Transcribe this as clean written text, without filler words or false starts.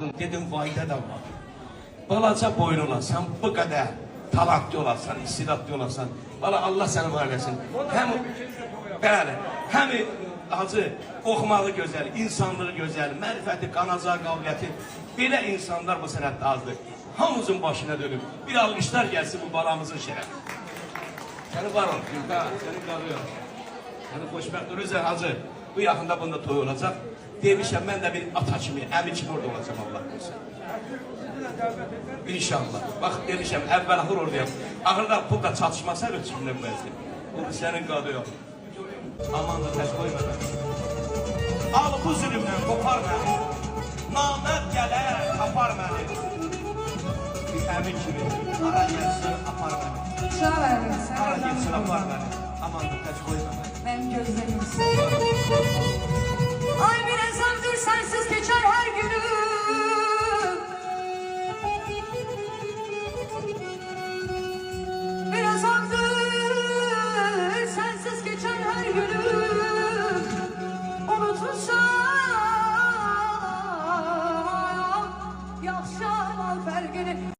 baxdın, dedim fayda da var. Balaca boyun olasan, bu qədər talantlı olasan, istedadlı olasan, bala Allah səni var eləsin. Bəli, həm acı, oxumağı gözəl, insanlığı gözəl, mərifəti, qanacağı qabiliyyəti, belə insanlar bu sənətdə azdır. Hamımızın başına dönüb, bir alqışlar gəlsin bu balamızın şərəfi. Səni var ol, Gülqar, səni qalıyor. Səni xoşbəxt olursan, hacı, bu yaxında bunda toy olacaq. Demişəm, mən də bir ata kimi, əmi kimi orada olacaq, Allah olsun. İnşallah. Bax, demişəm, əvvəl axır oradayam. Axırda pul da çatışmasa, ölçümdən bəzdir. Bu sənin qalıyor. Aman da təş qoyma məni. Al bu zülümdən qopar məni. Namət gələr, apar məni. Bir əmi kimi, ara gəlsin, apar məni. Sağ verin, sağ Ara gəlsin, verin. apar məni. Aman da təş qoyma məni. Benim gözlerimsin. Ay bir ezandır sensiz geçer her